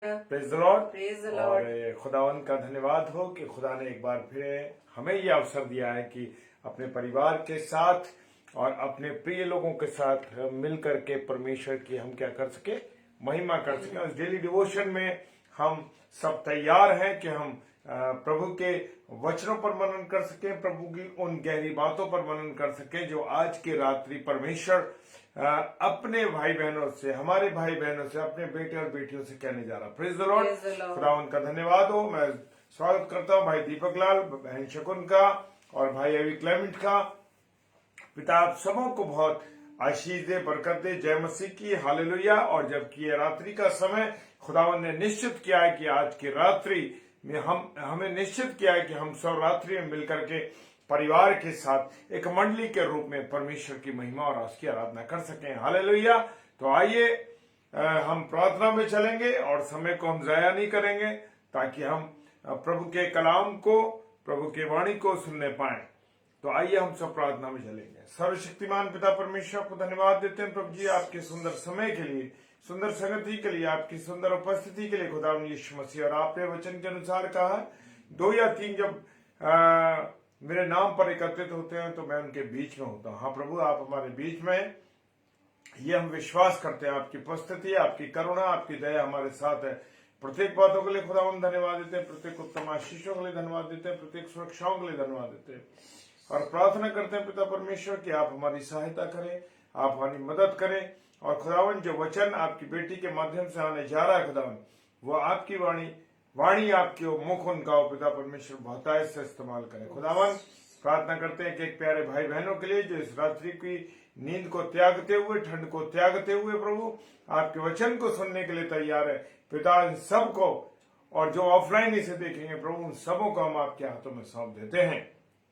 Praise the Lord. Praise the और Lord. खुदावन का धन्यवाद हो कि खुदा ने एक बार फिर हमें ये अवसर दिया है कि अपने परिवार के साथ और अपने प्रिय लोगों के साथ मिलकर के परमेश्वर की हम क्या कर सके, महिमा कर सके। इस डेली डिवोशन में हम सब तैयार हैं कि हम प्रभु के वचनों पर मनन कर सकें, प्रभु की उन गहरी बातों पर मनन कर सकें जो आज की रात्रि परमेश्वर अपने भाई बहनों से, हमारे भाई बहनों से, अपने बेटे और बेटियों से कहने जा रहा। Praise the Lord. खुदा उनका धन्यवाद हो। मैं स्वागत करता हूं भाई दीपक लाल, बहन शकुन का और भाई अभी क्लेमेंट का। पिता आप सबों को बहुत आशीष दे, बरकत दे। जय मसीह की, हालेलुया। और जबकि ये रात्रि का समय खुदावन ने निश्चित किया है कि आज की रात्रि में हमें निश्चित किया है कि हम सब रात्रि में मिलकर के परिवार के साथ एक मंडली के रूप में परमेश्वर की महिमा और उसकी आराधना कर सकें। हालेलुया। तो आइए हम प्रार्थना में चलेंगे और समय को हम जाया नहीं करेंगे ताकि हम प्रभु के कलाम को, प्रभु की वाणी को सुनने पाए। तो आइए हम सब प्रार्थना में चलेंगे। सर्वशक्तिमान पिता परमेश्वर को धन्यवाद देते हैं प्रभु जी आपके सुंदर समय के लिए, सुंदर संगति के लिए, आपकी सुंदर उपस्थिति के लिए। खुदा यीशु मसीह, और आपने वचन के अनुसार कहा, 2 या 3 जब मेरे नाम पर एकत्रित होते हैं तो मैं उनके बीच में होता हूँ। हाँ प्रभु, आप हमारे बीच में, ये हम विश्वास करते हैं। आपकी उपस्थिति, आपकी करुणा, आपकी दया हमारे साथ है। प्रत्येक बातों के लिए खुदा हम धन्यवाद देते हैं, प्रत्येक उत्तम आशीषों के लिए धन्यवाद देते हैं, प्रत्येक सुरक्षाओं के लिए धन्यवाद देते हैं और प्रार्थना करते हैं पिता परमेश्वर कि आप हमारी सहायता करें, आप हमारी मदद करें। और खुदावन, जो वचन आपकी बेटी के माध्यम से आने जा रहा है खुदावन, वो आपकी वाणी आपकी मुख उनका हो पिता परमेश्वर बहुतायत से इस्तेमाल करें। खुदावन, प्रार्थना करते हैं कि एक प्यारे भाई बहनों के लिए जो इस रात्रि की नींद को त्यागते हुए, ठंड को त्यागते हुए प्रभु आपके वचन को सुनने के लिए तैयार है पिता, इन सबको, और जो ऑफलाइन इसे देखेंगे प्रभु, उन सबों को हम आपके हाथों में सौंप देते हैं।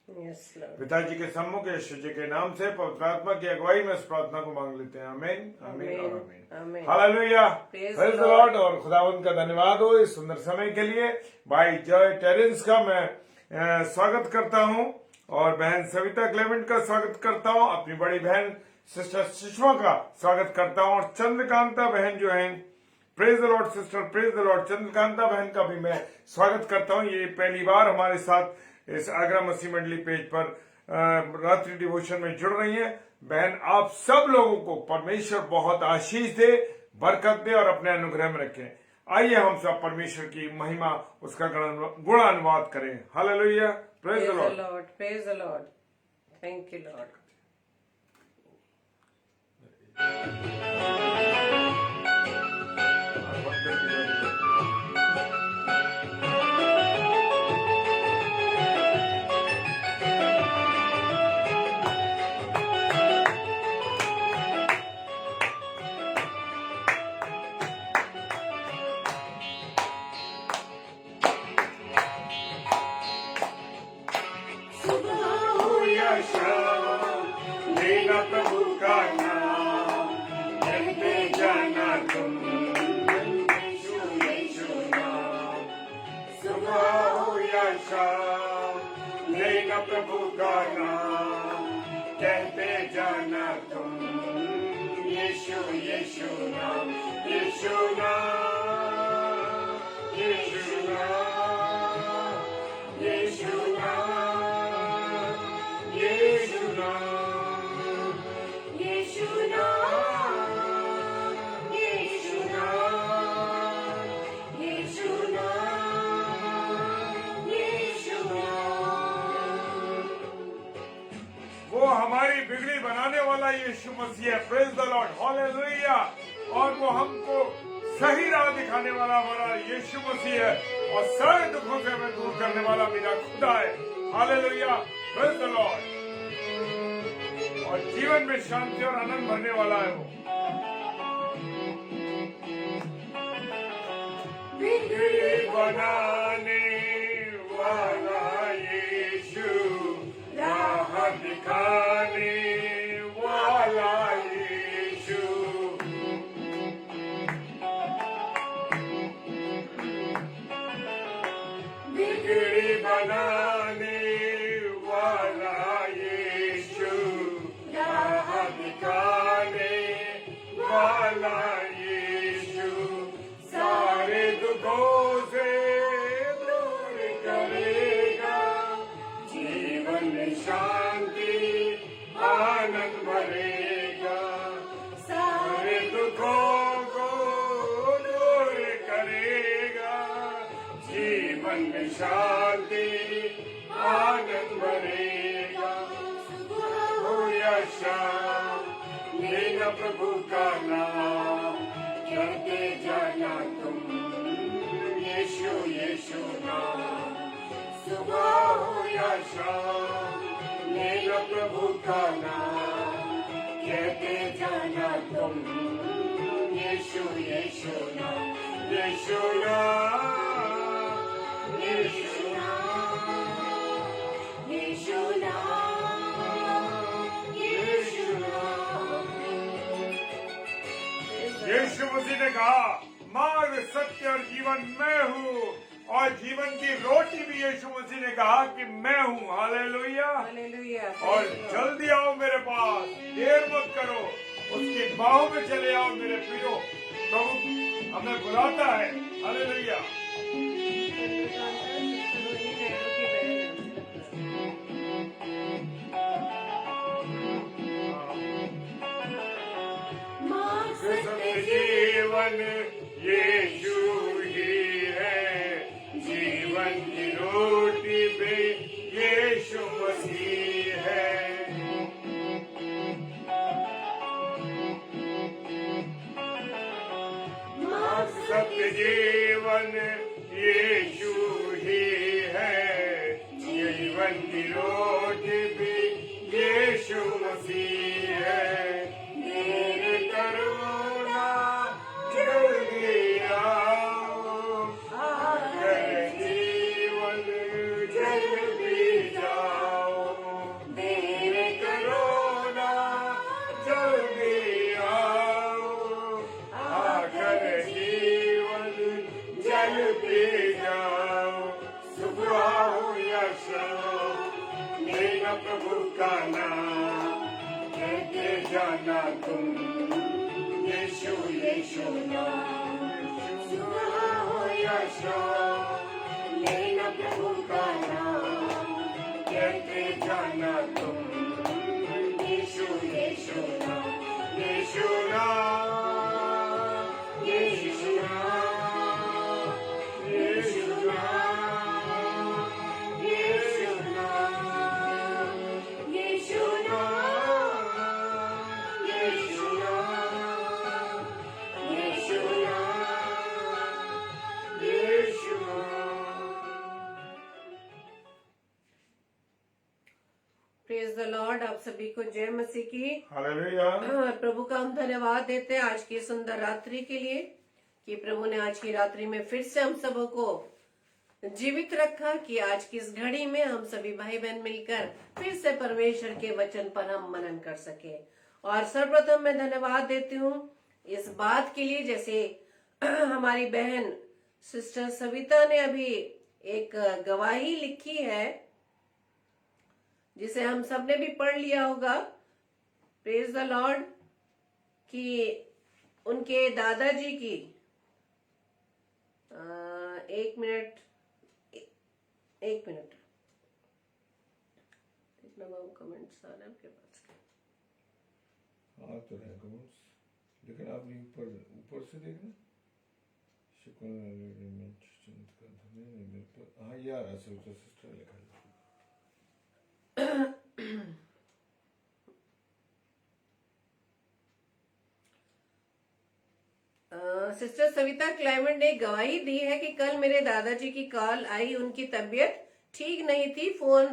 पिताजी के सम्मुख यीशु जी के नाम से पवित्र आत्मा की अगुवाई में इस प्रार्थना को मांग लेते हैं। आमीन, आमीन और आमीन। हालेलुया। Praise the Lord. और खुदावंद का धन्यवाद हो इस सुंदर समय के लिए। भाई जॉय टेरेंस का मैं स्वागत करता हूं और बहन सविता क्लेमेंट का स्वागत करता हूं। अपनी बड़ी बहन सिस्टर सुषमा का स्वागत करता हूं और चंद्रकांता बहन जो है, praise the Lord sister, praise the Lord, Chandrakanta बहन का भी मैं स्वागत करता हूं। ये पहली बार हमारे साथ इस आगरा मसीह मंडली पेज पर रात्रि डिवोशन में जुड़ रही हैं। बहन, आप सब लोगों को परमेश्वर बहुत आशीष दे, बरकत दे और अपने अनुग्रह में रखें। आइए हम सब परमेश्वर की महिमा, उसका गुणानुवाद करें। Hallelujah. Praise the Lord, praise the Lord. Thank you Lord. लेना प्रभु का नाम, कहते जाना तुम यीशु यीशु नाम। सुबह हो या शाम, लेना प्रभु का नाम, कहते जाना तुम यीशु यीशु नाम, यीशु नाम, यीशु नाम, यीशु नाम, यीशु नाम, यीशु नाम, यीशु नाम, यीशु नाम, यीशु नाम। वो हमारी बिगड़ी बनाने वाला यीशु मसीह है। Praise the lord, hallelujah. और वो हमको सही राह दिखाने वाला हमारा यीशु मसीह है और सारे दुखों से हमें दूर करने वाला मेरा खुदा है। हालेलुया। Praise the Lord. और जीवन में शांति और आनंद भरने वाला है वो। बिगड़ी बनाने वाला यीशु, राह दिखाने वाला यीशु, बिगड़ी बनाने वाला यीशु, राह दिखाने वाला यीशु, सारे यीशु नाम, सुबह हो या शाम, लेना प्रभु का नाम, कहते जाना तुम, यीशु यीशु नाम, यीशु नाम, यीशु नाम, यीशु नाम, यीशु नाम। यीशु मसीह ने कहा, मार्ग, सत्य और जीवन मैं हूँ, और जीवन की रोटी भी यीशु मसीह ने कहा कि मैं हूँ। हालेलुया। हालेलुया। और जल्दी आओ मेरे पास, देर मत करो, उसकी बाहों में चले आओ मेरे प्रियो। प्रभु हमें बुलाता है। हालेलुया। जीवन यीशु ही है, जीवन की रोटी भी यीशु मसीह है। सत्य जीवन यीशु ही है, जीवन की रोटी भी यीशु मसीह है। देर करो ना, जल्दी आओ, आकर जीवन जल्दी जाओ। देर करो ना, जल्दी आओ, आकर जीवन जल पी जाओ। सुबह हो या शाम, लेना प्रभु का नाम, कहते जाना तुम, यीशु यीशु नाम। सुबह हो या शाम, लेना प्रभु का नाम, कहते जाना तुम, यीशु यीशु नाम, यीशु नाम, यीशु नाम, यीशु नाम, यीशु नाम, यीशु नाम, यीशु नाम, यीशु नाम, यीशु नाम। Praise the Lord. आप सभी को जय मसीह की। हालेलुया। प्रभु का हम धन्यवाद देते हैं आज की सुंदर रात्रि के लिए, कि प्रभु ने आज की रात्रि में फिर से हम सबों को जीवित रखा, कि आज की इस घड़ी में हम सभी भाई बहन मिलकर फिर से परमेश्वर के वचन पर हम मनन कर सके। और सर्वप्रथम मैं धन्यवाद देती हूँ इस बात के लिए, जैसे हमारी बहन सिस्टर सविता ने अभी एक गवाही लिखी है, जिसे हम सबने भी पढ़ लिया होगा। Praise the Lord. कि उनके दादाजी की एक मिनट देखना बाबू, कमेंट्स आ रहे हैं आपके पास। हाँ तो है कमेंट्स, लेकिन आपने ऊपर से देखना। शुक्र हाँ यार, असल तो सिस्टर लिखा है। सिस्टर सविता क्लाइमेट ने गवाही दी है कि कल मेरे दादाजी की कॉल आई, उनकी तबीयत ठीक नहीं थी, फोन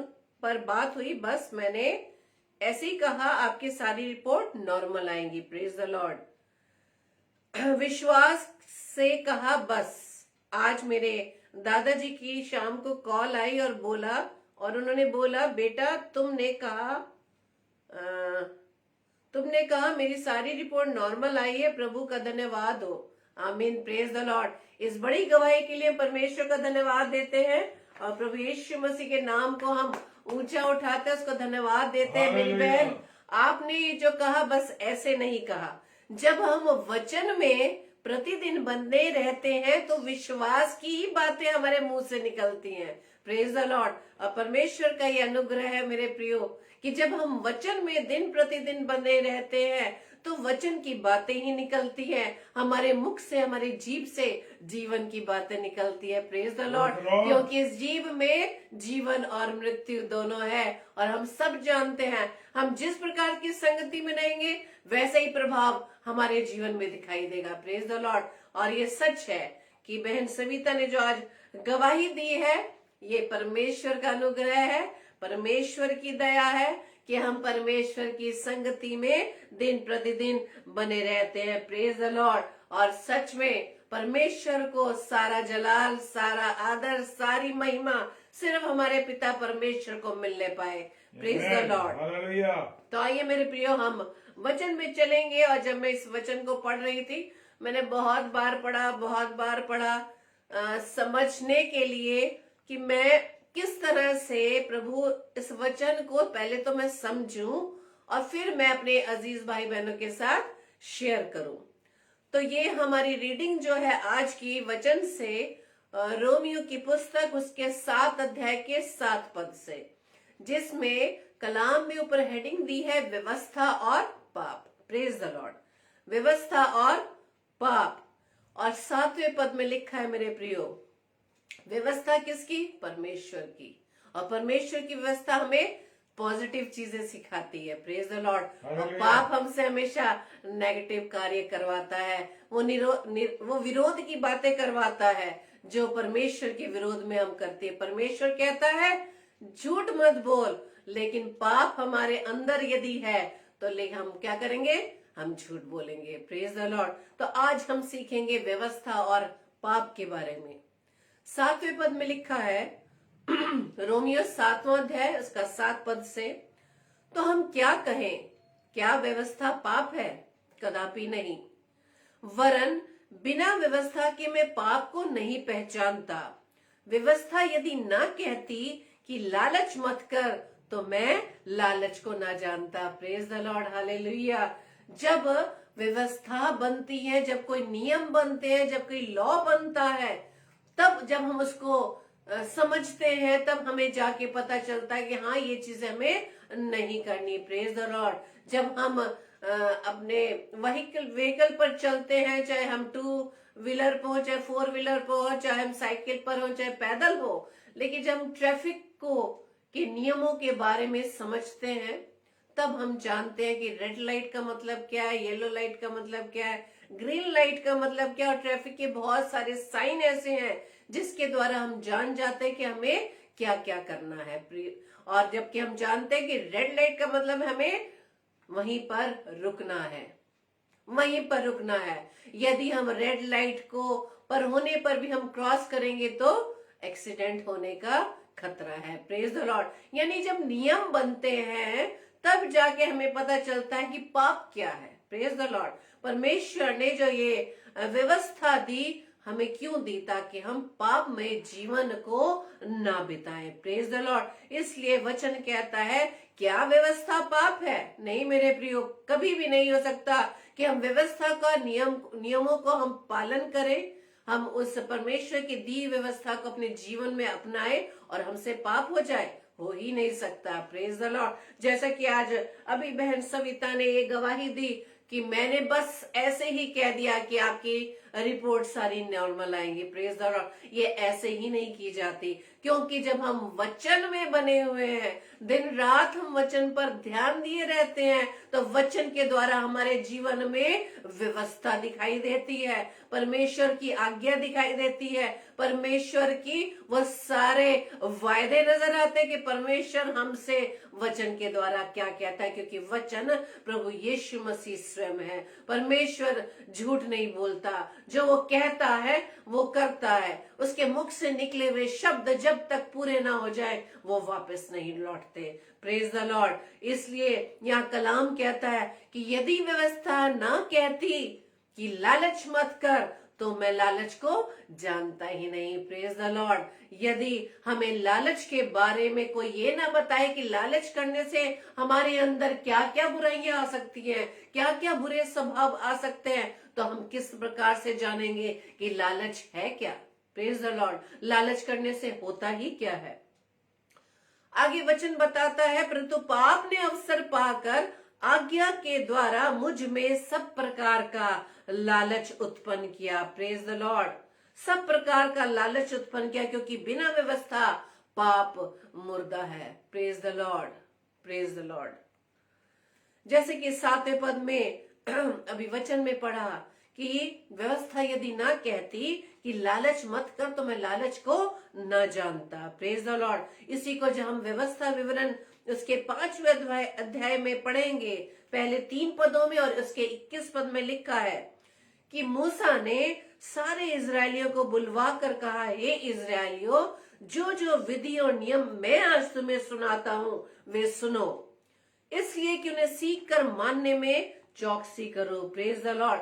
पर बात हुई, बस मैंने ऐसे ही कहा आपकी सारी रिपोर्ट नॉर्मल आएंगी। Praise the Lord. विश्वास से कहा बस। आज मेरे दादाजी की शाम को कॉल आई और उन्होंने बोला बेटा तुमने कहा मेरी सारी रिपोर्ट नॉर्मल आई है, प्रभु का धन्यवाद हो। आमीन। Praise the Lord. इस बड़ी गवाही के लिए परमेश्वर का धन्यवाद देते हैं और प्रभु यीशु मसीह के नाम को हम ऊंचा उठाते हैं, उसको धन्यवाद देते हैं। मेरी बहन, आपने ये जो कहा बस ऐसे नहीं कहा। जब हम वचन में प्रतिदिन बंधे रहते हैं तो विश्वास की ही बातें हमारे मुंह से निकलती हैं। Praise the Lord. और परमेश्वर का ये अनुग्रह है मेरे प्रियो, कि जब हम वचन में दिन प्रतिदिन बंधे रहते हैं तो वचन की बातें ही निकलती हैं, हमारे मुख से, हमारे जीभ से जीवन की बातें निकलती है। Praise the Lord. क्योंकि इस जीव में जीवन और मृत्यु दोनों है, और हम सब जानते हैं हम जिस प्रकार की संगति में रहेंगे वैसे ही प्रभाव हमारे जीवन में दिखाई देगा। Praise the Lord. और ये सच है कि बहन सविता ने जो आज गवाही दी है, ये परमेश्वर का अनुग्रह है, परमेश्वर की दया है कि हम परमेश्वर की संगति में दिन प्रतिदिन बने रहते हैं। Praise the Lord. और सच में परमेश्वर को सारा जलाल, सारा आदर, सारी महिमा सिर्फ हमारे पिता परमेश्वर को मिलने पाए। Praise the lord. हालेलुया। तो आइए मेरे प्रियो, हम वचन में चलेंगे। और जब मैं इस वचन को पढ़ रही थी, मैंने बहुत बार पढ़ा समझने के लिए कि मैं किस तरह से प्रभु इस वचन को पहले तो मैं समझूं और फिर मैं अपने अजीज भाई बहनों के साथ शेयर करूं। तो ये हमारी रीडिंग जो है आज की वचन से रोमियो की पुस्तक उसके 7 अध्याय के 7 पद से, जिसमें कलाम में ऊपर हेडिंग दी है व्यवस्था और पाप। Praise the Lord. व्यवस्था और पाप। और 7वें पद में लिखा है मेरे प्रियो, व्यवस्था किसकी? परमेश्वर की। और परमेश्वर की व्यवस्था हमें पॉजिटिव चीजें सिखाती है। Praise the Lord. और पाप हमसे हमेशा नेगेटिव कार्य करवाता है, वो विरोध की बातें करवाता है जो परमेश्वर के विरोध में हम करते हैं। परमेश्वर कहता है झूठ मत बोल, लेकिन पाप हमारे अंदर यदि है तो लेकिन हम क्या करेंगे? हम झूठ बोलेंगे। Praise the Lord. तो आज हम सीखेंगे व्यवस्था और पाप के बारे में। 7वें पद में लिखा है रोमियो 7वां अध्याय उसका 7 पद से, तो हम क्या कहें? क्या व्यवस्था पाप है? कदापि नहीं, वरन बिना व्यवस्था के मैं पाप को नहीं पहचानता। व्यवस्था यदि ना कहती कि लालच मत कर, तो मैं लालच को ना जानता। Praise the lord. हालेलुया। जब व्यवस्था बनती है, जब कोई नियम बनते हैं, जब कोई लॉ बनता है, तब जब हम उसको समझते हैं, तब हमें जाके पता चलता है कि हाँ ये चीजें हमें नहीं करनी। Praise the Lord. जब हम अपने व्हीकल पर चलते हैं, चाहे हम 2 व्हीलर पे हो, चाहे 4 व्हीलर पे हो, चाहे हम साइकिल पर हो, चाहे पैदल हो, लेकिन जब हम ट्रैफिक के नियमों के बारे में समझते हैं, तब हम जानते हैं कि रेड लाइट का मतलब क्या है, येलो लाइट का मतलब क्या है, ग्रीन लाइट का मतलब क्या। और ट्रैफिक के बहुत सारे साइन ऐसे हैं जिसके द्वारा हम जान जाते हैं कि हमें क्या क्या करना है। और जबकि हम जानते हैं कि रेड लाइट का मतलब हमें वहीं पर रुकना है, वहीं पर रुकना है। यदि हम रेड लाइट को पर होने पर भी हम क्रॉस करेंगे तो एक्सीडेंट होने का खतरा है। Praise the Lord. यानी जब नियम बनते हैं तब जाके हमें पता चलता है कि पाप क्या है। Praise the Lord. परमेश्वर ने जो ये व्यवस्था दी हमें क्यों दी? ताकि हम पाप में जीवन को ना बिताएं। Praise the Lord. इसलिए वचन कहता है क्या व्यवस्था पाप है? नहीं मेरे प्रियो, कभी भी नहीं हो सकता कि हम व्यवस्था का नियमों को हम पालन करें, हम उस परमेश्वर की दी व्यवस्था को अपने जीवन में अपनाएं और हमसे पाप हो जाए। हो ही नहीं सकता। Praise the Lord. जैसा कि आज अभी बहन सविता ने ये गवाही दी कि मैंने बस ऐसे ही कह दिया कि आपकी रिपोर्ट सारी नॉर्मल आएंगी। Praise the Lord. ये ऐसे ही नहीं की जाती, क्योंकि जब हम वचन में बने हुए हैं, दिन रात हम वचन पर ध्यान दिए रहते हैं, तो वचन के द्वारा हमारे जीवन में व्यवस्था दिखाई देती है, परमेश्वर की आज्ञा दिखाई देती है, परमेश्वर की वो सारे वायदे नजर आते हैं कि परमेश्वर हमसे वचन के द्वारा क्या कहता है। क्योंकि वचन प्रभु यीशु मसीह स्वयं है। परमेश्वर झूठ नहीं बोलता, जो वो कहता है वो करता है। उसके मुख से निकले हुए शब्द जब तक पूरे ना हो जाए वो वापस नहीं लौटते। Praise the Lord. इसलिए यहाँ कलाम कहता है कि यदि व्यवस्था ना कहती कि लालच मत कर, तो मैं लालच को जानता ही नहीं। Praise the Lord. यदि हमें लालच के बारे में कोई ये ना बताए कि लालच करने से हमारे अंदर क्या क्या बुराइयां आ सकती हैं, क्या क्या बुरे स्वभाव आ सकते हैं, तो हम किस प्रकार से जानेंगे कि लालच है क्या? Praise the Lord. लालच करने से होता ही क्या है? आगे वचन बताता है, परंतु पाप ने अवसर पाकर आज्ञा के द्वारा मुझ में सब प्रकार का लालच उत्पन्न किया। Praise the Lord. सब प्रकार का लालच उत्पन्न किया, क्योंकि बिना व्यवस्था पाप मुर्दा है। Praise the Lord. Praise the Lord. जैसे कि 7वें पद में अभी वचन में पढ़ा कि व्यवस्था यदि ना कहती कि लालच मत कर, तो मैं लालच को न जानता। Praise the Lord. इसी को जब हम व्यवस्था विवरण उसके 5वें अध्याय में पढ़ेंगे, पहले 3 पदों में और उसके 21 पद में लिखा है कि मूसा ने सारे इजरायलियों को बुलवा कर कहा, हे इजरायलियों, जो जो विधि और नियम मैं आज तुम्हें सुनाता हूं वे सुनो, इसलिए कि उन्हें सीख कर मानने में चौकसी करो। Praise the Lord.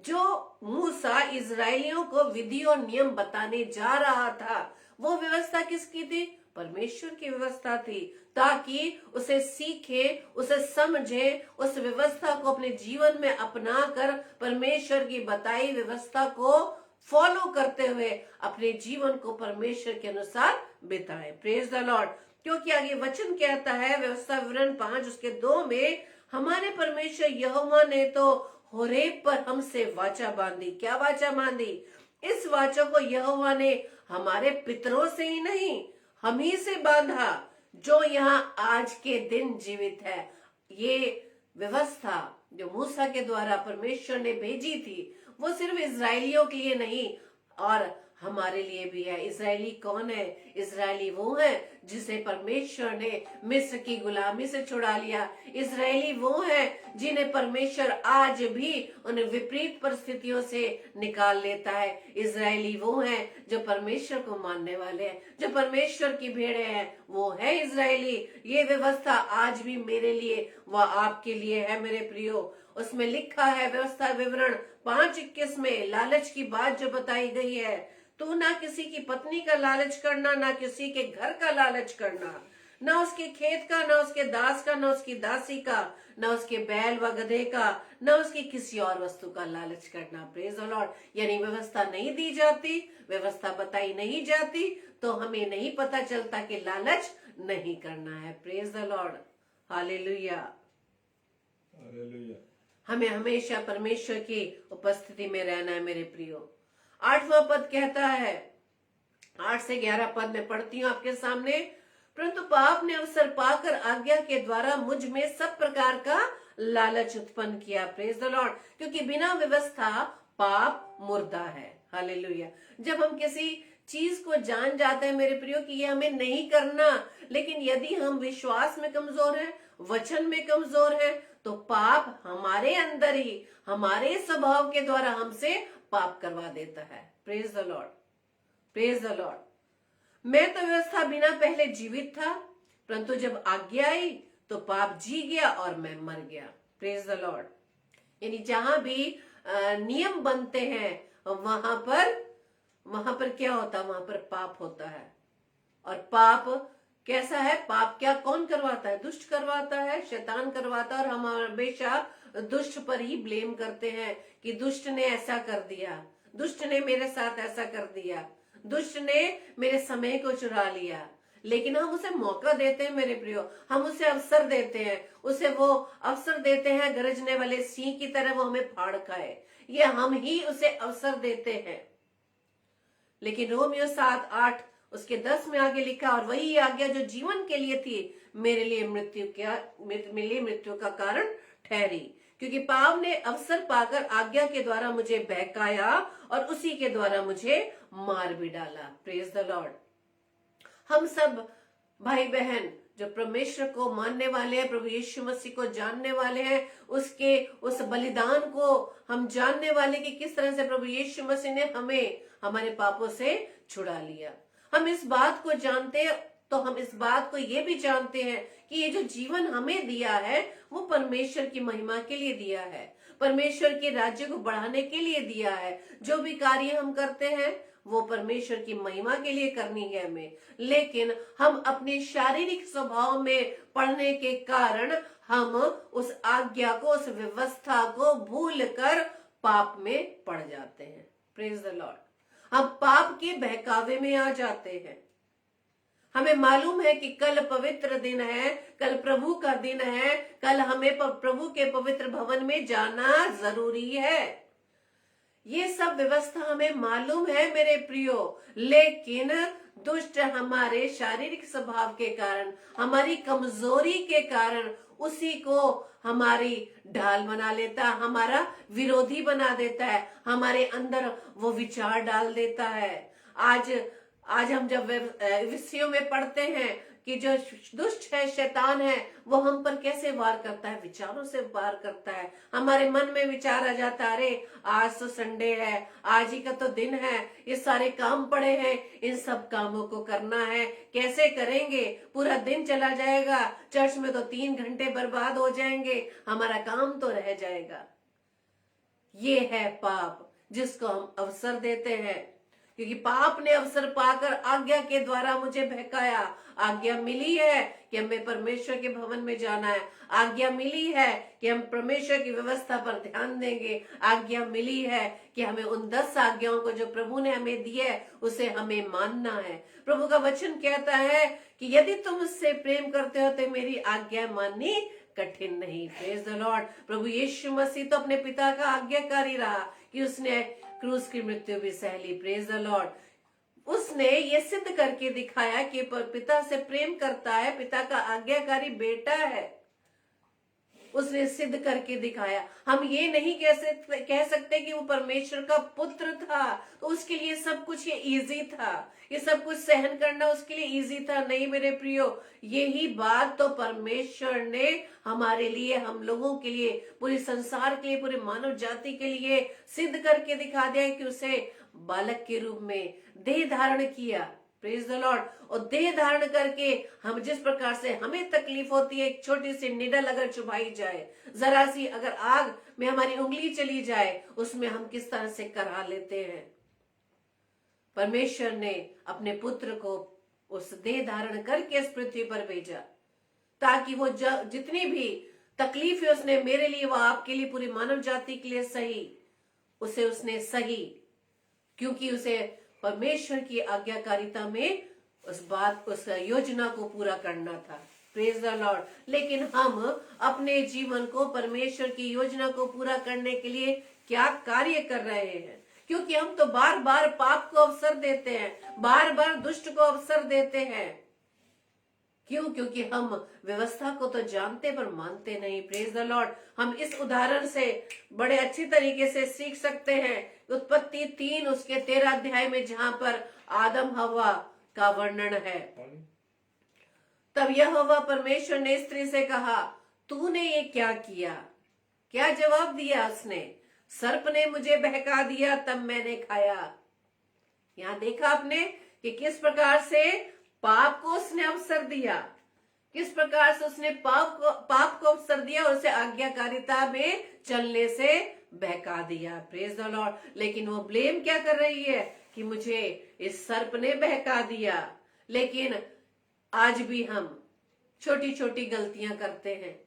जो मूसा इजरायलियों को विधि और नियम बताने जा रहा था, वो व्यवस्था किसकी थी? परमेश्वर की व्यवस्था थी, ताकि उसे सीखे, उसे समझे, उस व्यवस्था को अपने जीवन में अपना कर परमेश्वर की बताई व्यवस्था को फॉलो करते हुए अपने जीवन को परमेश्वर के अनुसार बिताए। Praise the Lord. क्योंकि आगे वचन कहता है, व्यवस्था विवरण 5 उसके 2 में, हमारे परमेश्वर यहोवा ने तो होरेब पर हमसे वाचा बांधी। क्या वाचा बांधी? इस वाचा को यहोवा ने हमारे पितरों से ही नहीं, हम ही से बांधा, जो यहाँ आज के दिन जीवित है। ये व्यवस्था जो मूसा के द्वारा परमेश्वर ने भेजी थी, वो सिर्फ इजरायलियों के लिए नहीं और हमारे लिए भी है। इजरायली कौन है? इजरायली वो है जिसे परमेश्वर ने मिस्र की गुलामी से छुड़ा लिया। इजरायली वो है जिन्हें परमेश्वर आज भी उन विपरीत परिस्थितियों से निकाल लेता है। इजरायली वो है जो परमेश्वर को मानने वाले हैं, जो परमेश्वर की भेड़े हैं, वो है इजरायली। ये व्यवस्था आज भी मेरे लिए व आपके लिए है मेरे प्रियो। उसमें लिखा है व्यवस्था विवरण 5:21 में लालच की बात जो बताई गई है, तो ना किसी की पत्नी का लालच करना, ना किसी के घर का लालच करना, ना उसके खेत का, ना उसके दास का, ना उसकी दासी का, ना उसके बैल व गधे का, ना उसकी किसी और वस्तु का लालच करना। Praise the Lord. यानी व्यवस्था नहीं दी जाती, व्यवस्था बताई नहीं जाती, तो हमें नहीं पता चलता कि लालच नहीं करना है। Praise the lord. Hallelujah. Hallelujah. हमें हमेशा परमेश्वर की उपस्थिति में रहना है मेरे प्रियो। 8वां पद कहता है, 8 से 11 पद में पढ़ती हूं आपके सामने। परंतु पाप ने अवसर पाकर आज्ञा के द्वारा मुझ में सब प्रकार का लालच उत्पन्न किया। Praise the Lord. क्योंकि बिना व्यवस्था पाप मुर्दा है। हालेलुया। जब हम किसी चीज को जान जाते हैं मेरे प्रियो कि ये हमें नहीं करना, लेकिन यदि हम विश्वास में कमजोर हैं, वचन में कमजोर हैं, तो पाप हमारे अंदर ही हमारे स्वभाव के द्वारा हमसे पाप करवा देता है। Praise the Lord. Praise the Lord. मैं तो व्यवस्था बिना पहले जीवित था, परंतु जब आज्ञा आई तो पाप जी गया और मैं मर गया। Praise the Lord. यानी जहां भी नियम बनते हैं वहां पर क्या होता है? वहां पर पाप होता है। और पाप कैसा है? पाप क्या कौन करवाता है? दुष्ट करवाता है, शैतान करवाता है। और हम हमेशा दुष्ट पर ही ब्लेम करते हैं कि दुष्ट ने ऐसा कर दिया, दुष्ट ने मेरे साथ ऐसा कर दिया, दुष्ट ने मेरे समय को चुरा लिया। लेकिन हम उसे मौका देते हैं मेरे प्रियो, हम उसे अवसर देते हैं, उसे वो अवसर देते हैं गरजने वाले सिंह की तरह वो हमें फाड़ खाए। ये हम ही उसे अवसर देते हैं। लेकिन रोमियो 7:8 उसके 10 में आगे लिखा, और वही आज्ञा जो जीवन के लिए थी मेरे लिए मृत्यु का कारण ठहरी, क्योंकि पाप ने अवसर पाकर आज्ञा के द्वारा मुझे बहकाया और उसी के द्वारा मुझे मार भी डाला। Praise the Lord. हम सब भाई बहन जो परमेश्वर को मानने वाले हैं, प्रभु यीशु मसीह को जानने वाले हैं, उसके उस बलिदान को हम जानने वाले कि किस तरह से प्रभु यीशु मसीह ने हमें हमारे पापों से छुड़ा लिया। हम इस बात को जानते हैं, तो हम इस बात को ये भी जानते हैं कि ये जो जीवन हमें दिया है वो परमेश्वर की महिमा के लिए दिया है, परमेश्वर के राज्य को बढ़ाने के लिए दिया है। जो भी कार्य हम करते हैं वो परमेश्वर की महिमा के लिए करनी है हमें। लेकिन हम अपने शारीरिक स्वभाव में पड़ने के कारण हम उस आज्ञा को, उस व्यवस्था को भूल कर पाप में पड़ जाते हैं। Praise the Lord. हम पाप के बहकावे में आ जाते हैं। हमें मालूम है कि कल पवित्र दिन है, कल प्रभु का दिन है, कल हमें प्रभु के पवित्र भवन में जाना जरूरी है। ये सब व्यवस्था हमें मालूम है मेरे प्रियो, लेकिन दुष्ट हमारे शारीरिक स्वभाव के कारण, हमारी कमजोरी के कारण उसी को हमारी ढाल बना लेता है, हमारा विरोधी बना देता है, हमारे अंदर वो विचार डाल देता है। आज आज हम जब विषयों में पढ़ते हैं कि जो दुष्ट है, शैतान है, वो हम पर कैसे वार करता है, विचारों से वार करता है। हमारे मन में विचार आ जाता है, अरे आज तो संडे है, आज ही का तो दिन है, ये सारे काम पड़े हैं, इन सब कामों को करना है, कैसे करेंगे, पूरा दिन चला जाएगा, चर्च में तो 3 घंटे बर्बाद हो जाएंगे, हमारा काम तो रह जाएगा। ये है पाप जिसको हम अवसर देते हैं, क्योंकि पाप ने अवसर पाकर आज्ञा के द्वारा मुझे बहकाया। आज्ञा मिली है कि हमें परमेश्वर के भवन में जाना है, आज्ञा मिली है कि हम परमेश्वर की व्यवस्था पर ध्यान देंगे, आज्ञा मिली है कि हमें उन 10 आज्ञाओं को जो प्रभु ने हमें दी है उसे हमें मानना है। प्रभु का वचन कहता है कि यदि तुम उससे प्रेम करते हो तो मेरी आज्ञा माननी कठिन नहीं। Praise the lord. प्रभु यीशु मसीह तो अपने पिता का आज्ञाकारी रहा कि उसने क्रूस की मृत्यु भी सह ली। Praise the Lord. उसने ये सिद्ध करके दिखाया कि पिता से प्रेम करता है, पिता का आज्ञाकारी बेटा है, उसने सिद्ध करके दिखाया। हम ये नहीं कह सकते कि वो परमेश्वर का पुत्र था तो उसके लिए सब कुछ ये इजी था, ये सब कुछ सहन करना उसके लिए इजी था। नहीं मेरे प्रियो, यही बात तो परमेश्वर ने हमारे लिए, हम लोगों के लिए, पूरे संसार के लिए, पूरे मानव जाति के लिए सिद्ध करके दिखा दिया कि उसे बालक के रूप में देह धारण किया। Praise the Lord. और देह धारण करके हम जिस प्रकार से हमें तकलीफ होती है, एक छोटी सी निडल अगर चुभाई जाए, जरा सी अगर आग में हमारी उंगली चली जाए, उसमें हम किस तरह से करा लेते हैं। परमेश्वर ने अपने पुत्र को उस देह धारण करके इस पृथ्वी पर भेजा ताकि वो जितनी भी तकलीफ है उसने मेरे लिए, वो आपके लिए, पूरी मानव जाति के लिए सही, उसे उसने सही, क्योंकि उसे परमेश्वर की आज्ञाकारिता में उस योजना को पूरा करना था। Praise the Lord. लेकिन हम अपने जीवन को परमेश्वर की योजना को पूरा करने के लिए क्या कार्य कर रहे हैं? क्योंकि हम तो बार बार पाप को अवसर देते हैं, बार बार दुष्ट को अवसर देते हैं। क्यों? क्योंकि हम व्यवस्था को तो जानते पर मानते नहीं। Praise the Lord. हम इस उदाहरण से बड़े अच्छी तरीके से सीख सकते हैं। उत्पत्ति 3 उसके 13 अध्याय में जहां पर आदम हवा का वर्णन है। तब यहोवा परमेश्वर ने स्त्री से कहा, तूने ये क्या किया? क्या जवाब दिया उसने? सर्प ने मुझे बहका दिया, तब मैंने खाया। यहां देखा आपने कि किस प्रकार से पाप को उसने अवसर दिया, किस प्रकार से उसने पाप को अवसर दिया और उसे आज्ञाकारिता में चलने से बहका दिया। Praise the Lord. लेकिन वो ब्लेम क्या कर रही है कि मुझे इस सर्प ने बहका दिया। लेकिन आज भी हम छोटी छोटी गलतियां करते हैं,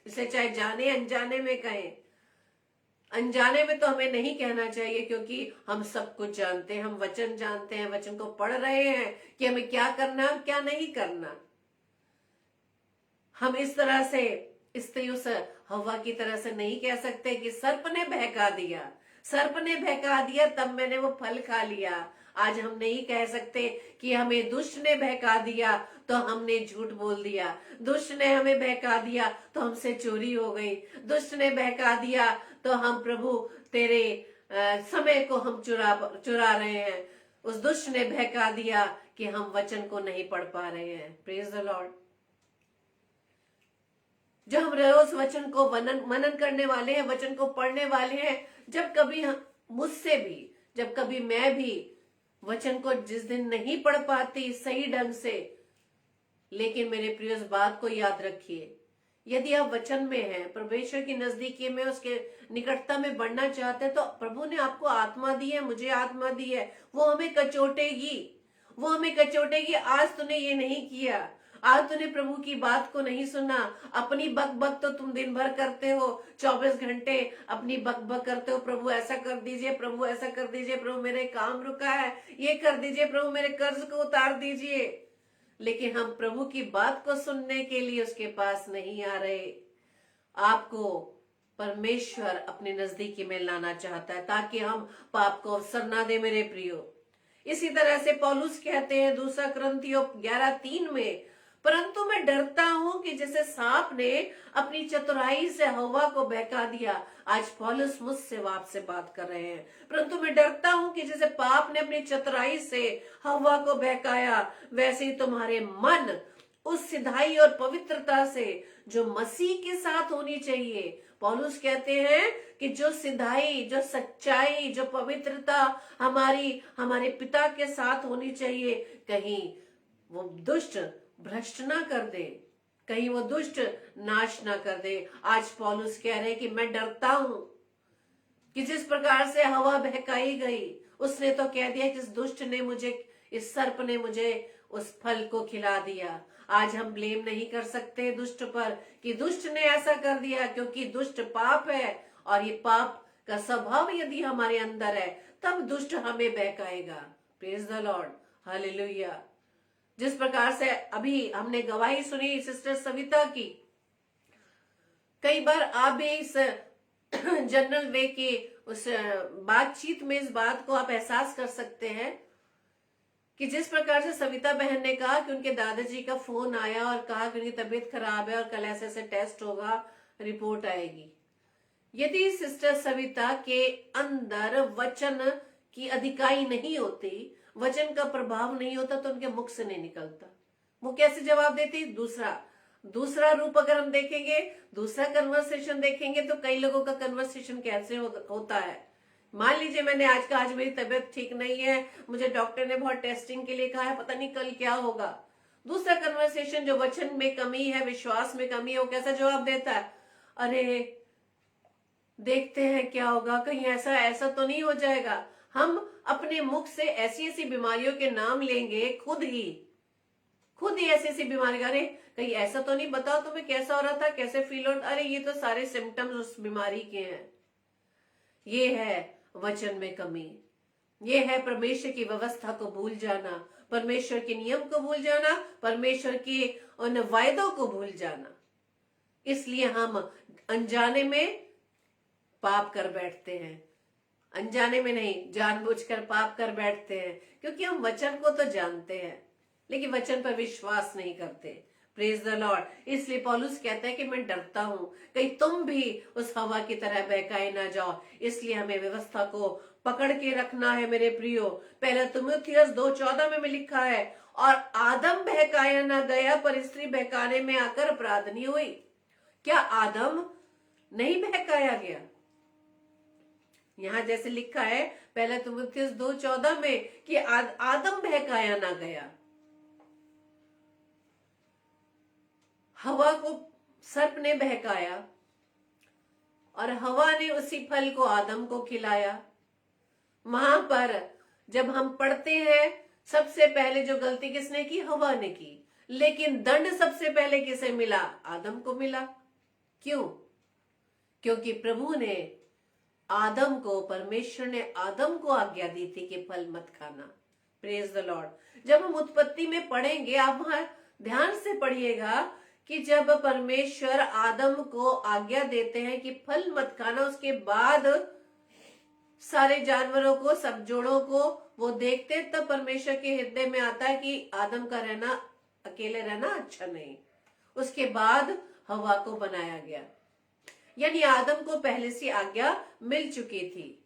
इसे चाहे जाने अनजाने में कहें। अनजाने में तो हमें नहीं कहना चाहिए, क्योंकि हम सब कुछ जानते हैं, हम वचन जानते हैं, वचन को पढ़ रहे हैं कि हमें क्या करना और क्या नहीं करना। हम इस तरह से उस हवा की तरह से नहीं कह सकते कि सर्प ने बहका दिया, सर्प ने बहका दिया तब मैंने वो फल खा लिया। आज हम नहीं कह सकते कि हमें दुष्ट ने बहका दिया तो हमने झूठ बोल दिया, दुष्ट ने हमें बहका दिया तो हमसे चोरी हो गई, दुष्ट ने बहका दिया तो हम प्रभु तेरे समय को हम चुरा रहे हैं, उस दुष्ट ने बहका दिया कि हम वचन को नहीं पढ़ पा रहे हैं। Praise the Lord. जो हम रोज वचन को मनन करने वाले हैं, वचन को पढ़ने वाले हैं, जब कभी मुझसे भी, जब कभी मैं भी वचन को जिस दिन नहीं पढ़ पाती सही ढंग से, लेकिन मेरे प्रिय इस बात को याद रखिए, यदि आप वचन में हैं, परमेश्वर की नजदीकी में, उसके निकटता में बढ़ना चाहते हैं, तो प्रभु ने आपको आत्मा दी है, मुझे आत्मा दी है, वो हमें कचोटेगी, वो हमें कचोटेगी। आज तूने ये नहीं किया, आज तूने प्रभु की बात को नहीं सुना, अपनी बक तो तुम दिन भर करते हो, 24 घंटे अपनी बक करते हो, प्रभु ऐसा कर दीजिए, प्रभु ऐसा कर दीजिए, प्रभु मेरे काम रुका है, ये कर दीजिए, प्रभु मेरे कर्ज को उतार दीजिए। लेकिन हम प्रभु की बात को सुनने के लिए उसके पास नहीं आ रहे। आपको परमेश्वर अपने नजदीकी में लाना चाहता है ताकि हम पाप को अवसर ना दे मेरे प्रियो। इसी तरह से पौलुस कहते हैं 2 कुरिन्थियों 11:3 में, परंतु मैं डरता हूं कि जैसे सांप ने अपनी चतुराई से हवा को बहका दिया। आज पौलुस मुझसे आपसे बात कर रहे हैं। परंतु मैं डरता हूं कि जैसे पाप ने अपनी चतुराई से हवा को बहकाया, वैसे ही तुम्हारे मन उस सिधाई और पवित्रता से जो मसीह के साथ होनी चाहिए। पौलुस कहते हैं कि जो सिधाई, जो सच्चाई, जो पवित्रता हमारे पिता के साथ होनी चाहिए, कहीं वो दुष्ट भ्रष्ट ना कर दे, कहीं वो दुष्ट नाश ना कर दे। आज पौलुस कह रहे हैं कि मैं डरता हूं कि जिस प्रकार से हवा बहकाई गई, उसने तो कह दिया कि इस दुष्ट ने मुझे, इस सर्प ने मुझे उस फल को खिला दिया। आज हम ब्लेम नहीं कर सकते दुष्ट पर कि दुष्ट ने ऐसा कर दिया, क्योंकि दुष्ट पाप है और ये पाप का स्वभाव यदि हमारे अंदर है तब दुष्ट हमें बहकाएगा। Praise the lord, hallelujah. जिस प्रकार से अभी हमने गवाही सुनी सिस्टर सविता की, कई बार आप भी इस जनरल वे की उस बातचीत में इस बात को आप एहसास कर सकते हैं कि जिस प्रकार से सविता बहन ने कहा कि उनके दादाजी का फोन आया और कहा कि उनकी तबीयत खराब है और कल ऐसे ऐसे टेस्ट होगा, रिपोर्ट आएगी। यदि सिस्टर सविता के अंदर वचन की अधिकाई नहीं होती, वचन का प्रभाव नहीं होता, तो उनके मुख से नहीं निकलता। वो कैसे जवाब देती? दूसरा रूप अगर हम देखेंगे, दूसरा कन्वर्सेशन देखेंगे, तो कई लोगों का कन्वर्सेशन कैसे होता है। मान लीजिए मैंने आज मेरी तबीयत ठीक नहीं है, मुझे डॉक्टर ने बहुत टेस्टिंग के लिए कहा है, पता नहीं कल क्या होगा। दूसरा कन्वर्सेशन जो वचन में कमी है, विश्वास में कमी है, वो कैसा जवाब देता है? अरे देखते हैं क्या होगा, कहीं ऐसा तो नहीं हो जाएगा। हम अपने मुख से ऐसी ऐसी बीमारियों के नाम लेंगे, खुद ही ऐसी ऐसी बीमारी, अरे कहीं ऐसा तो नहीं, बताओ तुम्हें कैसा हो रहा था, कैसे फील हो, अरे ये तो सारे सिम्टम्स उस बीमारी के हैं। ये है वचन में कमी, ये है परमेश्वर की व्यवस्था को भूल जाना, परमेश्वर के नियम को भूल जाना, परमेश्वर के उन वायदों को भूल जाना। इसलिए हम अनजाने में पाप कर बैठते हैं, अनजाने में नहीं, जानबूझकर पाप कर बैठते हैं, क्योंकि हम वचन को तो जानते हैं लेकिन वचन पर विश्वास नहीं करते। Praise the Lord. इसलिए पौलुस कहता है कि मैं डरता हूं कहीं तुम भी उस हवा की तरह बहकाए ना जाओ। इसलिए हमें व्यवस्था को पकड़ के रखना है मेरे प्रियो। पहला तीमुथियुस 2:14 में लिखा है, और आदम बहकाया ना गया पर स्त्री बहकाने में आकर अपराधनी हुई। क्या आदम नहीं बहकाया गया? यहां जैसे लिखा है पहला तीमुथियुस 2:14 में कि आदम बहकाया ना गया। हवा को सर्प ने बहकाया और हवा ने उसी फल को आदम को खिलाया। वहां पर जब हम पढ़ते हैं, सबसे पहले जो गलती किसने की? हवा ने की। लेकिन दंड सबसे पहले किसे मिला? आदम को मिला। क्यों? क्योंकि प्रभु ने आदम को, परमेश्वर ने आदम को आज्ञा दी थी कि फल मत खाना। Praise the Lord. जब हम उत्पत्ति में पढ़ेंगे, आप वहां ध्यान से पढ़िएगा कि जब परमेश्वर आदम को आज्ञा देते हैं कि फल मत खाना, उसके बाद सारे जानवरों को, सब जोड़ों को वो देखते, तब परमेश्वर के हृदय में आता है कि आदम का रहना, अकेले रहना अच्छा नहीं। उसके बाद हवा को बनाया गया। यानी आदम को पहले से आज्ञा मिल चुकी थी।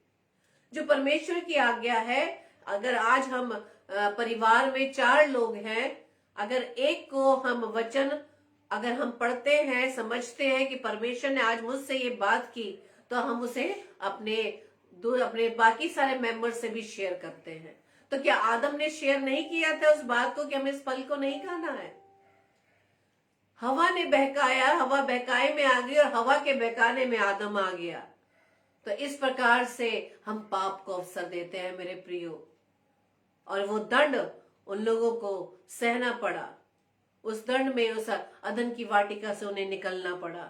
जो परमेश्वर की आज्ञा है, अगर आज हम परिवार में 4 लोग हैं, अगर एक को हम वचन अगर हम पढ़ते हैं, समझते हैं कि परमेश्वर ने आज मुझसे ये बात की, तो हम उसे अपने बाकी सारे मेंबर से भी शेयर करते हैं। तो क्या आदम ने शेयर नहीं किया था उस बात को कि हमें इस फल को नहीं खाना है? हवा ने बहकाया, हवा बहकाए में आ गई और हवा के बहकाने में आदम आ गया। तो इस प्रकार से हम पाप को अवसर देते हैं मेरे प्रियो, और वो दंड उन लोगों को सहना पड़ा। उस दंड में, उस अदन की वाटिका से उन्हें निकलना पड़ा।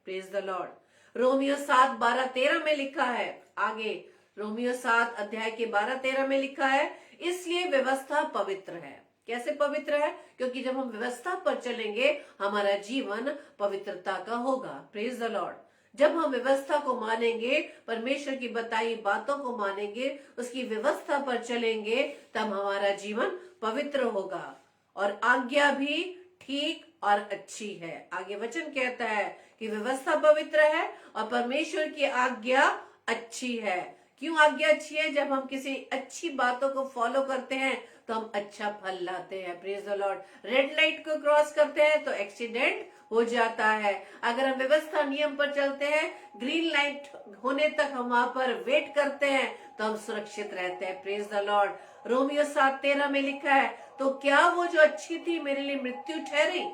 Praise the Lord. रोमियो 7:12-13 में लिखा है, आगे रोमियो 7 अध्याय के 12-13 में लिखा है, इसलिए व्यवस्था पवित्र है। कैसे पवित्र है? क्योंकि जब हम व्यवस्था पर चलेंगे, हमारा जीवन पवित्रता का होगा। Praise the Lord. जब हम व्यवस्था को मानेंगे, परमेश्वर की बताई बातों को मानेंगे, उसकी व्यवस्था पर चलेंगे, तब हमारा जीवन पवित्र होगा और आज्ञा भी ठीक और अच्छी है। आगे वचन कहता है कि व्यवस्था पवित्र है और परमेश्वर की आज्ञा अच्छी है। क्यों आज्ञा अच्छी है? जब हम किसी अच्छी बातों को फॉलो करते हैं तो हम अच्छा फल लाते हैं। Praise the Lord. Red light को क्रॉस करते हैं तो एक्सीडेंट हो जाता है। अगर हम व्यवस्था नियम पर चलते हैं, ग्रीन लाइट होने तक हम वहां पर वेट करते हैं तो हम सुरक्षित रहते हैं। Praise the Lord. रोमियो 7:13 में लिखा है, तो क्या वो जो अच्छी थी मेरे लिए मृत्यु ठहरी?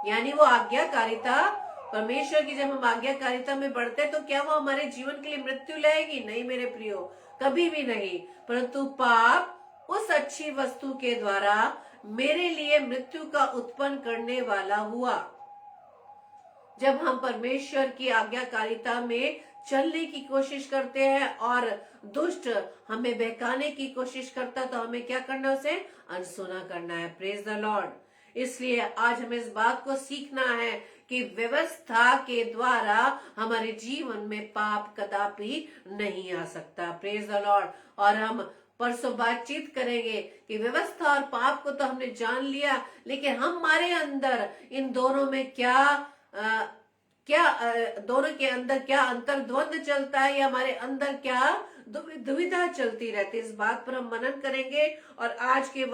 यानी वो आज्ञाकारिता, परमेश्वर की जब हम आज्ञाकारिता में बढ़ते तो क्या वो हमारे जीवन के लिए मृत्यु लाएगी? नहीं मेरे प्रियो, कभी भी नहीं। परंतु पाप उस अच्छी वस्तु के द्वारा मेरे लिए मृत्यु का उत्पन्न करने वाला हुआ। जब हम परमेश्वर की आज्ञाकारिता में चलने की कोशिश करते हैं और दुष्ट हमें बहकाने की कोशिश करता तो हमें क्या करना? उसे अनसुना करना है। Praise the Lord. इसलिए आज हमें इस बात को सीखना है कि व्यवस्था के द्वारा हमारे जीवन में पाप कदापि नहीं आ सकता। Praise the Lord. और हम परसों बातचीत करेंगे कि व्यवस्था और पाप को तो हमने जान लिया, लेकिन हमारे अंदर इन दोनों में दोनों के अंदर क्या अंतर्द्वंद चलता है, या हमारे अंदर क्या दुविधा चलती रहती है। इस बात पर हम मनन करेंगे और आज के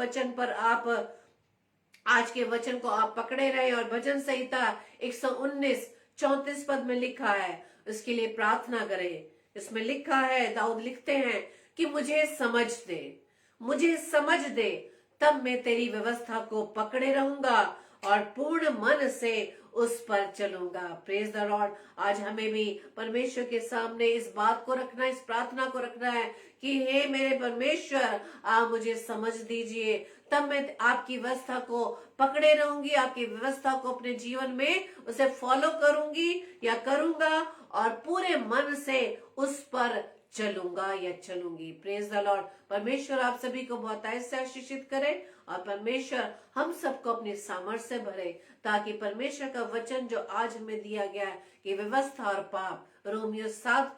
वचन को आप पकड़े रहे। और भजन संहिता 119 34 पद में लिखा है, इसके लिए प्रार्थना करें। इसमें लिखा है, दाऊद लिखते हैं कि मुझे समझ दे, तब मैं तेरी व्यवस्था को पकड़े रहूंगा और पूर्ण मन से उस पर चलूंगा। Praise the Lord. आज हमें भी परमेश्वर के सामने इस बात को रखना, इस प्रार्थना को रखना है कि हे मेरे परमेश्वर, आप मुझे समझ दीजिए, तब मैं आपकी व्यवस्था को पकड़े रहूंगी, आपकी व्यवस्था को अपने जीवन में उसे फॉलो करूंगी या करूंगा और पूरे मन से उस पर चलूंगा या चलूंगी। Praise the Lord. परमेश्वर आप सभी को बहुत ऐसे आशीषित करे और परमेश्वर हम सबको अपनी सामर्थ्य से भरे, ताकि परमेश्वर का वचन जो आज हमें दिया गया है कि व्यवस्था और पाप, रोमियो 7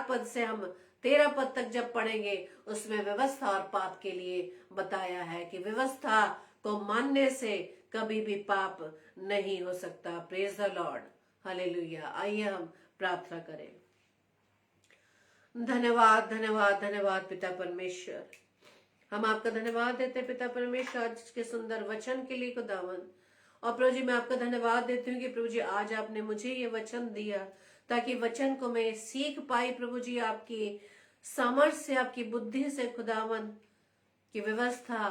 पद से हम 13 पद तक जब पढ़ेंगे, उसमें व्यवस्था और पाप के लिए बताया है कि व्यवस्था को मानने से कभी भी पाप नहीं हो सकता। Praise the lord. हालेलुया। आइए हम प्रार्थना करें। धन्यवाद धन्यवाद धन्यवाद पिता परमेश्वर, हम आपका धन्यवाद देते हैं पिता परमेश्वर आज के सुंदर वचन के लिए खुदावन। और प्रभु जी मैं आपका धन्यवाद देती हूँ कि प्रभु जी आज आपने मुझे ये वचन दिया ताकि वचन को मैं सीख पाई प्रभु जी, आपकी सामर्थ्य से, आपकी बुद्धि से खुदावन, कि व्यवस्था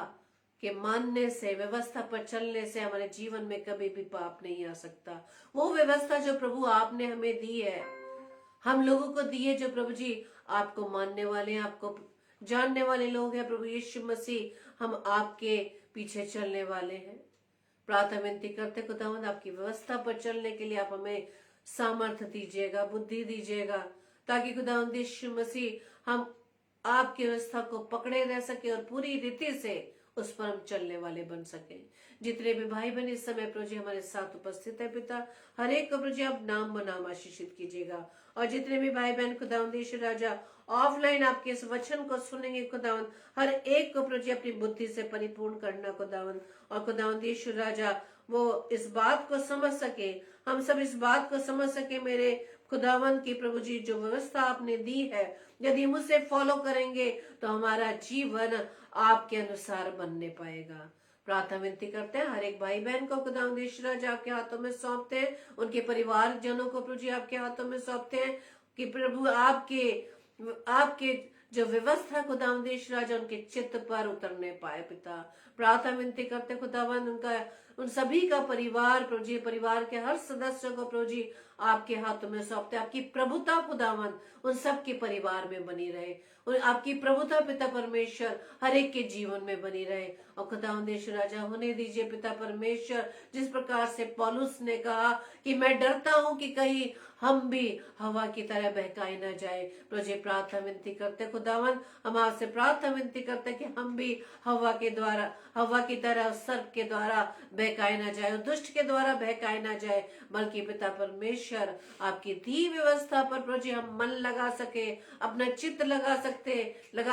के मानने से, व्यवस्था पर चलने से हमारे जीवन में कभी भी पाप नहीं आ सकता। वो व्यवस्था जो प्रभु आपने हमें दी है, हम लोगों को दी है, जो प्रभु जी आपको मानने वाले हैं, आपको जानने वाले लोग हैं प्रभु यीशु मसीह, हम आपके पीछे चलने वाले हैं। प्रार्थना विनती करते खुदावंद, आपकी व्यवस्था पर चलने के लिए आप हमें सामर्थ्य दीजिएगा, बुद्धि दीजिएगा, ताकि खुदावंद यीशु मसीह हम आपकी व्यवस्था को पकड़े रह सके और पूरी रीति से उस पर हम चलने वाले बन सके। जितने भी भाई बहन इस समय प्रभु जी हमारे साथ उपस्थित है पिता, हर एक को प्रभु जी आप नाम बनाम आशीषित कीजिएगा। और जितने भी भाई बहन खुदावंद यीशु राजा ऑफलाइन आपके इस वचन को सुनेंगे खुदावंद, हर एक को प्रभु जी अपनी बुद्धि से परिपूर्ण करना खुदावंद। और खुदावंद यीशु राजा वो इस बात को समझ सके, हम सब इस बात को समझ सके मेरे खुदावंद की प्रभु जी जो व्यवस्था आपने दी है, यदि हम उसे फॉलो करेंगे तो हमारा जीवन आपके अनुसार बनने पाएगा। प्रार्थना विनती करते हैं, हर एक भाई बहन को खुदावंद यीशु राजा आपके हाथों में सौंपते हैं, उनके परिवार जनों को प्रभु जी आपके हाथों में सौंपते हैं कि प्रभु आपके जो व्यवस्था खुदावंद यीशु राजा उनके चित्त पर उतरने पाए पिता। प्रार्थना विनती करते खुदावंद उन सभी का परिवार प्रभु जी, परिवार के हर सदस्य को प्रभु जी आपके हाथों में सौंपते, आपकी प्रभुता खुदावंद उन सब के परिवार में बनी रहे, आपकी प्रभुता पिता परमेश्वर हर एक के जीवन में बनी रहे। और खुदावंद यीशु राजा होने दीजिए पिता परमेश्वर, जिस प्रकार से पौलुस ने कहा कि मैं डरता हूं कि कहीं हम भी हवा की तरह बहकाए न जाए। प्रभु जी प्रार्थना विनती करते खुदावंद, हम आपसे प्रार्थना विनती करते कि हम भी हवा की तरह सर्प के द्वारा बहकाए न जाए, दुष्ट के द्वारा बहकाए न जाए, बल्कि पिता परमेश्वर आपकी दी व्यवस्था पर प्रभु जी हम मन लगा सके, अपना चित्त लगा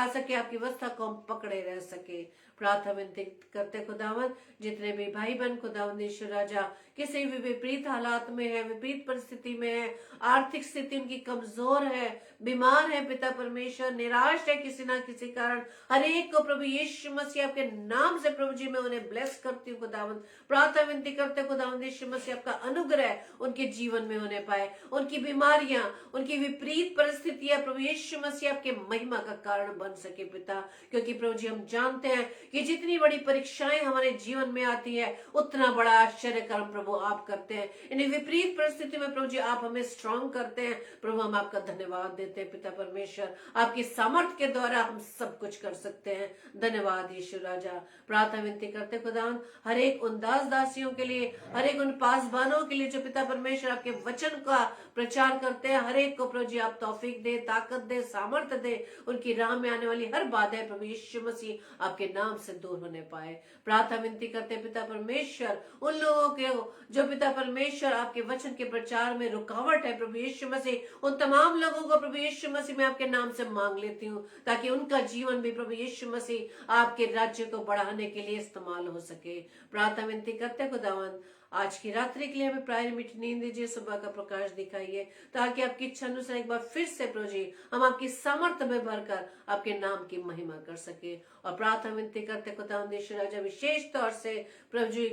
सके, आपकी व्यवस्था को हम पकड़े रह सके। प्रार्थना विनती करते खुदावन, जितने भी भाई बहन खुदावन यीशु राजा किसी भी विपरीत हालात में है, विपरीत परिस्थिति में है, आर्थिक स्थिति उनकी कमजोर है, बीमार है पिता परमेश्वर, निराश है किसी ना किसी कारण, हर एक को प्रभु यीशु मसीह आपके नाम से प्रभु जी मैं उन्हें ब्लेस करती हूँ खुदावन। प्रार्थना विनती करते खुदावन यीशु मसीह आपका अनुग्रह उनके जीवन में होने पाए, उनकी बीमारियां, उनकी विपरीत परिस्थितियां प्रभु यीशु मसीह आपके महिमा का कारण बन सके पिता। क्योंकि प्रभु जी हम जानते हैं कि जितनी बड़ी परीक्षाएं हमारे जीवन में आती है उतना बड़ा आश्चर्य कर्म प्रभु आप करते हैं। इन विपरीत परिस्थिति में प्रभु जी आप हमें स्ट्रांग करते हैं। प्रभु हम आपका धन्यवाद देते हैं पिता परमेश्वर, आपकी सामर्थ के द्वारा हम सब कुछ कर सकते हैं। धन्यवाद यीशु राजा। प्रार्थना विनती करते खुदावन हर एक उन दास दासियों के लिए, हर एक उन पासबानों के लिए जो पिता परमेश्वर आपके वचन का प्रचार करते हैं, हर एक को प्रभु जी आप तौफीक दे, ताकत दे, सामर्थ्य दे, उनकी राह में आने वाली हर बाधाएं प्रभु यीशु मसीह आपके नाम से दूर होने पाए। प्रार्थना विनती करते पिता परमेश्वर उन लोगों के जो पिता परमेश्वर आपके वचन के प्रचार में रुकावट है प्रभु यीशु मसीह, उन तमाम लोगों को प्रभु यीशु मसीह मैं आपके नाम से मांग लेती हूँ, ताकि उनका जीवन भी प्रभु यीशु मसीह आपके राज्य को बढ़ाने के लिए इस्तेमाल हो सके। प्रार्थना विनती करते खुदावन आज की रात्रि के लिए हमें प्राय मीठी नींद दीजिए, सुबह का प्रकाश दिखाइए, ताकि आपकी इच्छा अनुसार एक बार फिर से प्रभु जी हम आपकी सामर्थ्य में भरकर आपके नाम की महिमा कर सके। और प्रार्थना विनती करते खुदावन यीशु राजा विशेष तौर से प्रभु जी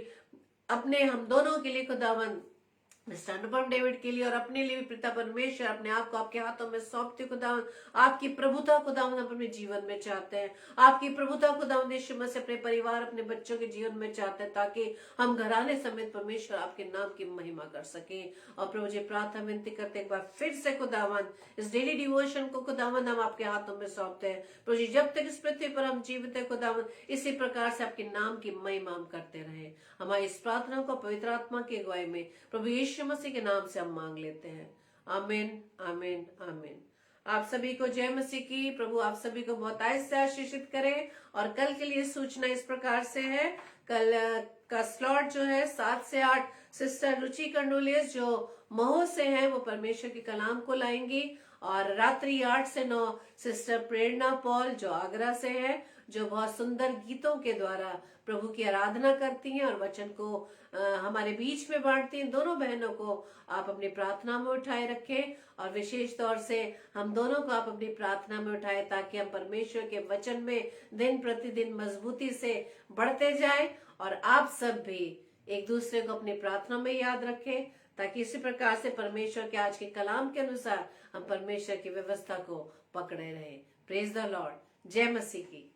अपने हम दोनों के लिए खुदावन स्टैंडअप डेविड के लिए और अपने लिए भी पिता परमेश्वर अपने आप को आपके हाथों में सौंपते खुदावन। आपकी प्रभुता खुदावन अपने जीवन में चाहते हैं, आपकी प्रभुता खुदावन यीशु मसीह अपने परिवार अपने बच्चों के जीवन में चाहते हैं, ताकि हम घराने समेत परमेश्वर आपके नाम की महिमा कर सके। और प्रभु जी प्रार्थना विनती करते एक बार फिर से खुदावन इस डेली डिवोशन को खुदावन हम आपके हाथों में सौंपते हैं। प्रभु जी जब तक इस पृथ्वी पर हम जीवित है खुदावन इसी प्रकार से आपके नाम की महिमा हम करते रहे। हमारी इस प्रार्थना को पवित्र आत्मा की अगुवाई में प्रभु यीशु मसीह के नाम से हम मांग लेते हैं। आमीन आमीन आमीन। आप सभी को जय मसीह की। प्रभु आप सभी को बहुत से आशीषित करें। और कल के लिए सूचना इस प्रकार से है, कल का स्लॉट जो है 7 से 8 सिस्टर रुचि कर्नोलियस जो महो से हैं वो परमेश्वर के कलाम को लाएंगी, और रात्रि 8 से 9 सिस्टर प्रेरणा पॉल जो आगरा से है, जो बहुत सुंदर गीतों के द्वारा प्रभु की आराधना करती हैं और वचन को हमारे बीच में बांटती हैं। दोनों बहनों को आप अपनी प्रार्थना में उठाए रखें, और विशेष तौर से हम दोनों को आप अपनी प्रार्थना में उठाए, ताकि हम परमेश्वर के वचन में दिन प्रतिदिन मजबूती से बढ़ते जाएं, और आप सब भी एक दूसरे को अपनी प्रार्थना में याद रखें, ताकि इसी प्रकार से परमेश्वर के आज के कलाम के अनुसार हम परमेश्वर की व्यवस्था को पकड़े रहें। Praise the Lord. जय मसीह की।